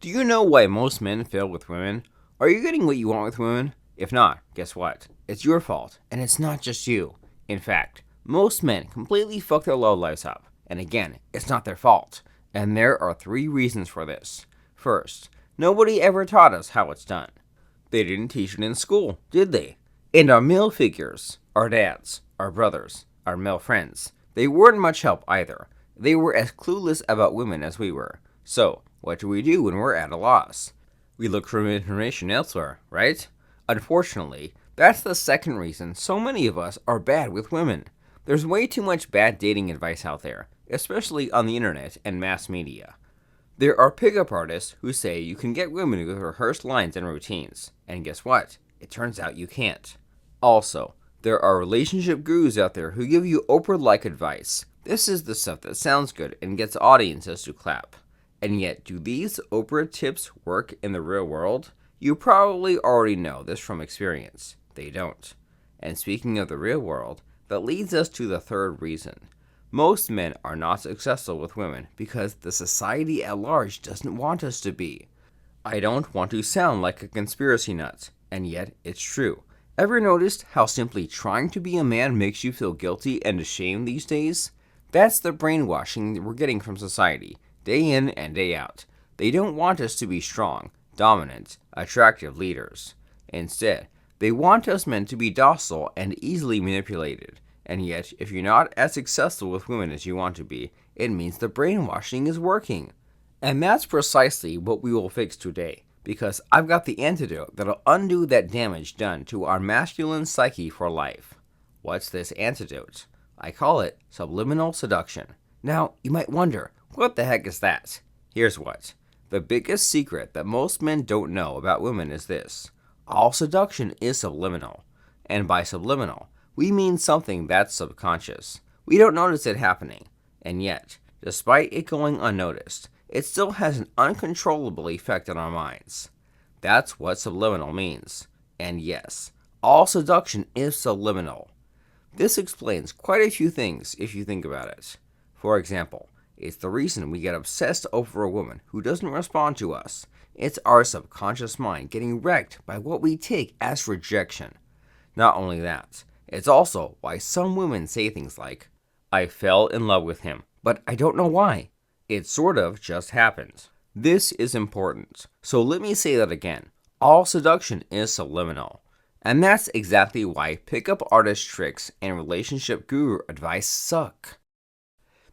Do you know why most men fail with women? Are you getting what you want with women? If not, guess what? It's your fault, and it's not just you. In fact, most men completely fuck their love lives up, and again, it's not their fault. And there are three reasons for this. First, nobody ever taught us how it's done. They didn't teach it in school, did they? And our male figures, our dads, our brothers, our male friends, they weren't much help either. They were as clueless about women as we were. So, what do we do when we're at a loss? We look for information elsewhere, right? Unfortunately, that's the second reason so many of us are bad with women. There's way too much bad dating advice out there, especially on the internet and mass media. There are pickup artists who say you can get women with rehearsed lines and routines, and guess what? It turns out you can't. Also, there are relationship gurus out there who give you Oprah-like advice. This is the stuff that sounds good and gets audiences to clap. And yet, do these Oprah tips work in the real world? You probably already know this from experience. They don't. And speaking of the real world, that leads us to the third reason. Most men are not successful with women because the society at large doesn't want us to be. I don't want to sound like a conspiracy nut, and yet it's true. Ever noticed how simply trying to be a man makes you feel guilty and ashamed these days? That's the brainwashing we're getting from society, day in and day out. They don't want us to be strong, dominant, attractive leaders. Instead, they want us men to be docile and easily manipulated. And yet, if you're not as successful with women as you want to be, it means the brainwashing is working. And that's precisely what we will fix today, because I've got the antidote that'll undo that damage done to our masculine psyche for life. What's this antidote? I call it Subliminal Seduction. Now, you might wonder, what the heck is that? Here's what. The biggest secret that most men don't know about women is this. All seduction is subliminal. And by subliminal, we mean something that's subconscious. We don't notice it happening. And yet, despite it going unnoticed, it still has an uncontrollable effect on our minds. That's what subliminal means. And yes, all seduction is subliminal. This explains quite a few things if you think about it. For example, it's the reason we get obsessed over a woman who doesn't respond to us. It's our subconscious mind getting wrecked by what we take as rejection. Not only that, it's also why some women say things like, I fell in love with him, but I don't know why. It sort of just happened. This is important, so let me say that again. All seduction is subliminal. And that's exactly why pickup artist tricks and relationship guru advice suck.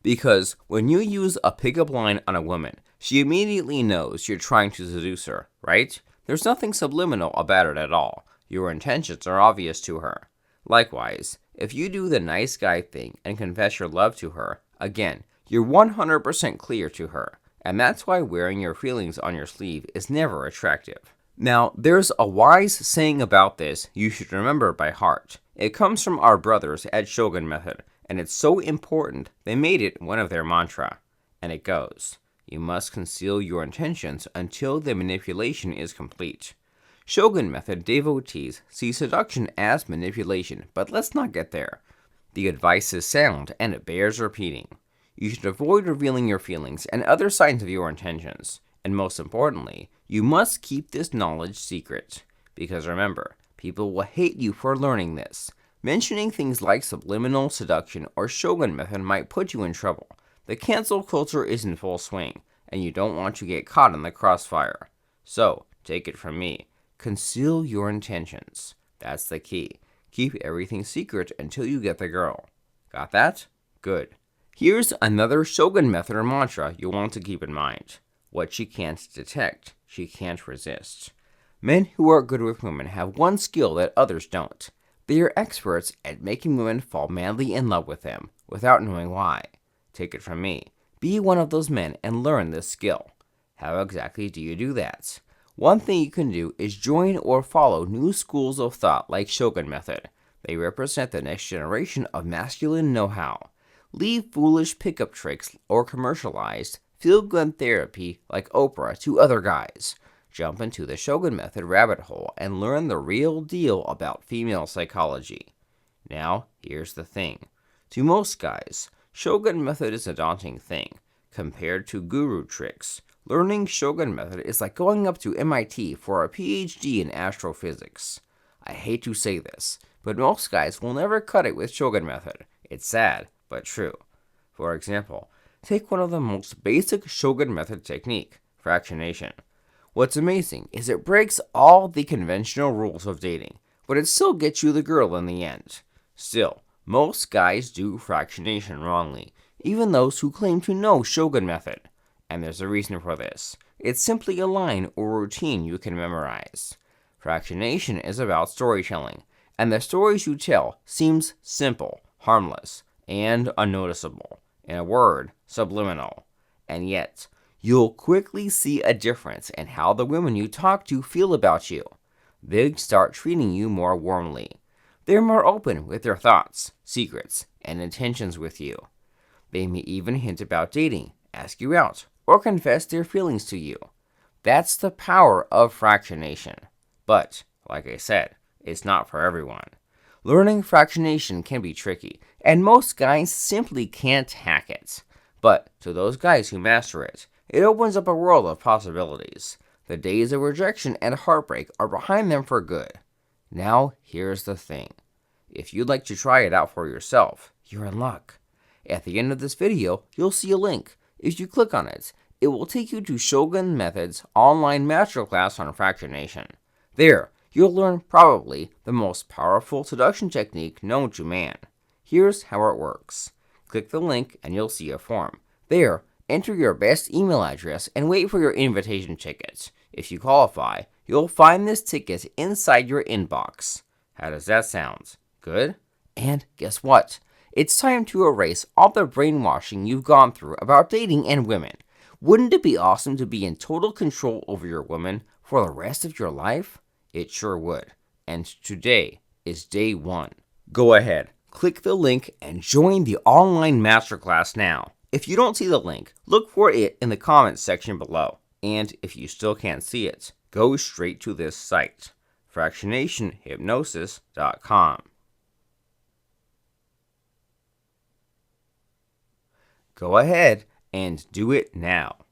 Because when you use a pickup line on a woman, she immediately knows you're trying to seduce her, right? There's nothing subliminal about it at all. Your intentions are obvious to her. Likewise, if you do the nice guy thing and confess your love to her, again, you're 100% clear to her. And that's why wearing your feelings on your sleeve is never attractive. Now, there's a wise saying about this you should remember by heart. It comes from our brothers at Shogun Method, and it's so important they made it one of their mantra. And it goes, you must conceal your intentions until the manipulation is complete. Shogun Method devotees see seduction as manipulation, but let's not get there. The advice is sound, and it bears repeating. You should avoid revealing your feelings and other signs of your intentions. And most importantly, you must keep this knowledge secret. Because remember, people will hate you for learning this. Mentioning things like subliminal seduction or Shogun Method might put you in trouble. The cancel culture is in full swing, and you don't want to get caught in the crossfire. So, take it from me. Conceal your intentions. That's the key. Keep everything secret until you get the girl. Got that? Good. Here's another Shogun Method or mantra you'll want to keep in mind. What she can't detect, she can't resist. Men who are good with women have one skill that others don't. They are experts at making women fall madly in love with them without knowing why. Take it from me. Be one of those men and learn this skill. How exactly do you do that? One thing you can do is join or follow new schools of thought like Shogun Method. They represent the next generation of masculine know-how. Leave foolish pickup tricks or commercialized, feel-good therapy like Oprah to other guys. Jump into the Shogun Method rabbit hole and learn the real deal about female psychology. Now, here's the thing. To most guys, Shogun Method is a daunting thing. Compared to guru tricks, Learning Shogun method is like going up to MIT for a PhD in astrophysics. I hate to say this, but most guys will never cut it with Shogun method. It's sad, but true. For example, take one of the most basic Shogun method technique, fractionation. What's amazing is it breaks all the conventional rules of dating, but it still gets you the girl in the end. Still, most guys do fractionation wrongly, even those who claim to know Shogun method. And there's a reason for this. It's simply a line or routine you can memorize. Fractionation is about storytelling, and the stories you tell seems simple, harmless, and unnoticeable. In a word, subliminal. And yet, you'll quickly see a difference in how the women you talk to feel about you. They start treating you more warmly. They're more open with their thoughts, secrets, and intentions with you. They may even hint about dating, ask you out, or confess their feelings to you. That's the power of fractionation. But, like I said, it's not for everyone. Learning fractionation can be tricky, and most guys simply can't hack it. But to those guys who master it, it opens up a world of possibilities. The days of rejection and heartbreak are behind them for good. Now, here's the thing. If you'd like to try it out for yourself, you're in luck. At the end of this video, you'll see a link. If you click on it, it will take you to Shogun Method's online masterclass on fractionation. There, you'll learn probably the most powerful seduction technique known to man. Here's how it works. Click the link and you'll see a form. There, enter your best email address and wait for your invitation ticket. If you qualify, you'll find this ticket inside your inbox. How does that sound? Good? And guess what? It's time to erase all the brainwashing you've gone through about dating and women. Wouldn't it be awesome to be in total control over your woman for the rest of your life? It sure would. And today is day 1. Go ahead, click the link and join the online masterclass now. If you don't see the link, look for it in the comments section below. And if you still can't see it, go straight to this site, fractionationhypnosis.com. Go ahead and do it now.